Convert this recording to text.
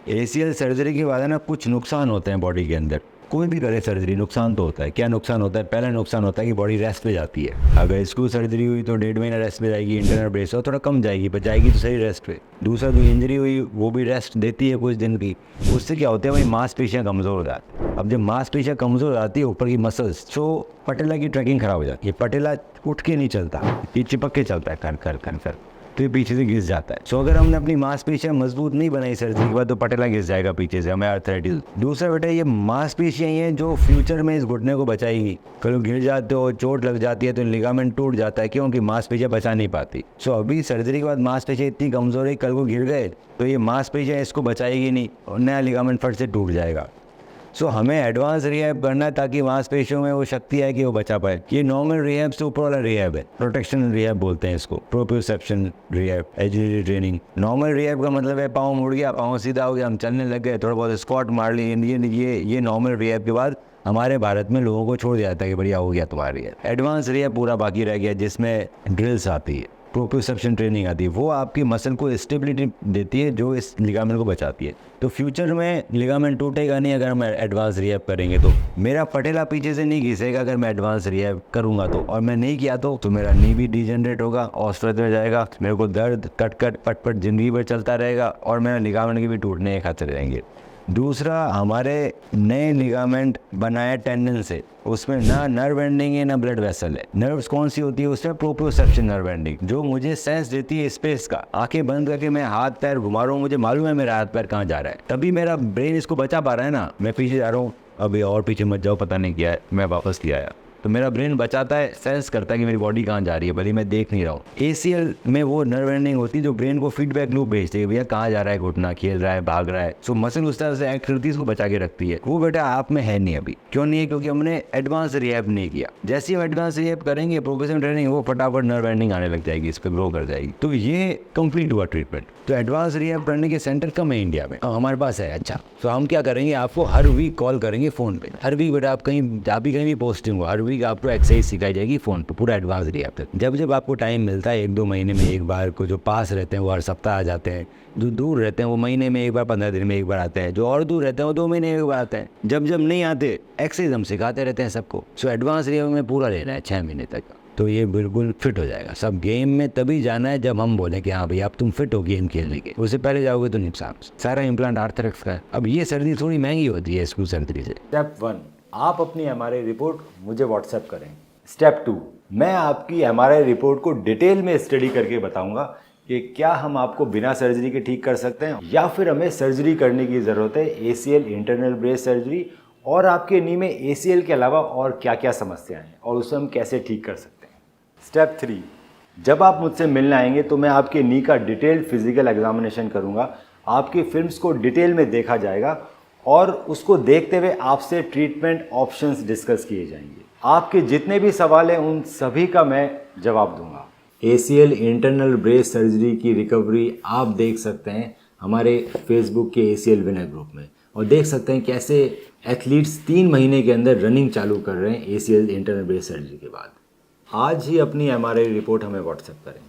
ACL surgery के बाद है ना कुछ नुकसान होते हैं बॉडी के अंदर। कोई भी करे सर्जरी नुकसान तो होता है। क्या नुकसान होता है? पहला नुकसान होता है कि बॉडी रेस्ट पे जाती है। अगर स्क्रू सर्जरी हुई तो 1.5 महीना रेस्ट पे जाएगी, इंटरनल ब्रेस हो थोड़ा कम जाएगी पर जाएगी तो सही रेस्ट पे। दूसरा जो इंजरी हुई वो भी रेस्ट देती है कुछ दिन की। उससे क्या होता है भाई, मांसपेशियाँ कमज़ोर हो जाती है। अब जब मांसपेशियाँ कमज़ोर हो जाती है ऊपर की मसल्स, तो पटेला की ट्रैकिंग खराब हो जाती है। पटेला उठ के नहीं चलता, ये चिपक के चलता है कर कर तो ये पीछे से घिस जाता है। सो अगर हमने अपनी मांसपेशियाँ मजबूत नहीं बनाई सर्जरी के बाद तो पटेला घिस जाएगा पीछे से, हमें आर्थराइटिस। दूसरा बेटा ये मांसपेशियाँ ही हैं जो फ्यूचर में इस घुटने को बचाएगी। कल गिर जाते हो, चोट लग जाती है तो लिगामेंट टूट जाता है, क्योंकि मांसपेशियाँ बचा नहीं पाती। सो अभी सर्जरी के बाद मांसपेशियाँ इतनी कमज़ोर है, कल को गिर गए तो ये मांसपेशियाँ इसको बचाएगी नहीं और नया लिगामेंट फट से टूट जाएगा। सो हमें एडवांस रिहैब करना है ताकि मांसपेशियों में वो शक्ति है कि वो बचा पाए। ये नॉर्मल रिहैब से ऊपर वाला रिहैब है, प्रोटेक्शन रिहैब बोलते हैं इसको, proprioception rehab, agility training. Normal rehab का मतलब है पाँव मुड़ गया, पाँव सीधा हो गया, हम चलने लग गए, थोड़ा बहुत स्क्वाट मार ली। ये नॉर्मल रिहैब के बाद हमारे भारत में लोगों को छोड़ दिया जाता है कि बढ़िया हो गया तुम्हारी रिहैब। एडवांस रिहैब पूरा बाकी रह गया जिसमें ड्रिल्स आती है, प्रोप्रियोसेप्शन ट्रेनिंग आती है, वो आपकी मसल को स्टेबिलिटी देती है जो इस लिगामेंट को बचाती है। तो फ्यूचर में लिगामेंट टूटेगा नहीं अगर हम एडवांस रिहैब करेंगे तो। मेरा पटेला पीछे से नहीं घिसेगा अगर मैं एडवांस रिहैब करूंगा तो, और मैं नहीं किया तो मेरा नी भी डिजेनरेट होगा, ऑस्टियोआर्थराइटिस में जाएगा, मेरे को दर्द कट पट जिंदगी भर चलता रहेगा और मेरा लिगामेंट के भी टूटने के खतरे रहेंगे। दूसरा, हमारे नए लिगामेंट बनाए टेंडन से, उसमें ना नर्व एंडिंग है ना ब्लड वेसल है। नर्व्स कौन सी होती है? उसमें प्रोप्रियोसेप्शन नर्व एंडिंग जो मुझे सेंस देती है स्पेस का। आंखें बंद करके मैं हाथ पैर घुमा रहा हूँ, मुझे मालूम है मेरा हाथ पैर कहाँ जा रहा है, तभी मेरा ब्रेन इसको बचा पा रहा है ना। मैं पीछे जा रहा हूँ, अभी और पीछे मत जाओ, पता नहीं क्या है, मैं वापस ले आया, तो मेरा ब्रेन बचाता है, सेंस करता है कि मेरी बॉडी कहाँ जा रही है, भले मैं देख नहीं रहा हूँ। ACL में वो नर्व एंडिंग होती है जो ब्रेन को फीडबैक लूप भेजती है, भैया कहाँ जा रहा है घुटना, खेल रहा है, भाग रहा है। सो मसल उस तरह से एक्ट करती है, उसको बचा के रखती है। वो बेटा आप में है नहीं अभी। क्यों नहीं है? क्योंकि हमने एडवांस रिहैब नहीं किया। जैसे ही हम एडवांस रिहैब करेंगे, प्रोफेशनल ट्रेनिंग, वो फटाफट नर्व एंडिंग आने लग जाएगी, इस पर ग्रो कर जाएगी। तो ये कंप्लीट हुआ ट्रीटमेंट। तो एडवांस रिहैब करने के सेंटर कम है इंडिया में, हमारे पास है। अच्छा, तो हम क्या करेंगे, आपको हर वीक कॉल करेंगे फ़ोन पे। हर वीक बेटा आप कहीं भी पोस्टिंग हो, हर वीक आपको एक्सरसाइज सिखाई जाएगी फ़ोन पे, पूरा एडवांस रिहैब तक। जब आपको टाइम मिलता है 1-2 महीने में एक बार को, जो पास रहते हैं वो हर सप्ताह आ जाते हैं, जो दूर रहते हैं वो महीने में एक बार, 15 दिन में एक बार आते हैं, जो और दूर रहते हैं वो 2 महीने में एक बार आते हैं। जब नहीं आते, एक्सरसाइज हम सिखाते रहते हैं सबको। सो एडवांस रिहैब में पूरा लेना है 6 महीने तक, तो ये बिल्कुल फिट हो जाएगा। सब गेम में तभी जाना है जब हम बोलें कि हाँ भाई अब तुम फिट हो गेम खेलने के, उससे पहले जाओगे तो नुकसान। सारा इम्प्लांट आर्थरेक्स का है। अब ये सर्जरी थोड़ी महंगी होती है स्क्रू सर्जरी से। स्टेप 1, आप अपनी MRI रिपोर्ट मुझे व्हाट्सएप करें। स्टेप 2, मैं आपकी MRI रिपोर्ट को डिटेल में स्टडी करके बताऊंगा कि क्या हम आपको बिना सर्जरी के ठीक कर सकते हैं या फिर हमें सर्जरी करने की ज़रूरत है, ACL इंटरनल ब्रेस सर्जरी, और आपके नी में ACL के अलावा और क्या क्या समस्याएं हैं और उसे हम कैसे ठीक कर सकते हैं। स्टेप 3, जब आप मुझसे मिलने आएंगे तो मैं आपके नी का डिटेल्ड फिजिकल एग्जामिनेशन करूंगा, आपकी फिल्म्स को डिटेल में देखा जाएगा और उसको देखते हुए आपसे ट्रीटमेंट ऑप्शंस डिस्कस किए जाएंगे। आपके जितने भी सवाल हैं उन सभी का मैं जवाब दूंगा। ACL इंटरनल ब्रेस सर्जरी की रिकवरी आप देख सकते हैं हमारे फेसबुक के ACL विनर ग्रुप में, और देख सकते हैं कैसे एथलीट्स 3 महीने के अंदर रनिंग चालू कर रहे हैं ACL इंटरनल ब्रेस सर्जरी के बाद। आज ही अपनी MRI रिपोर्ट हमें व्हाट्सएप करें।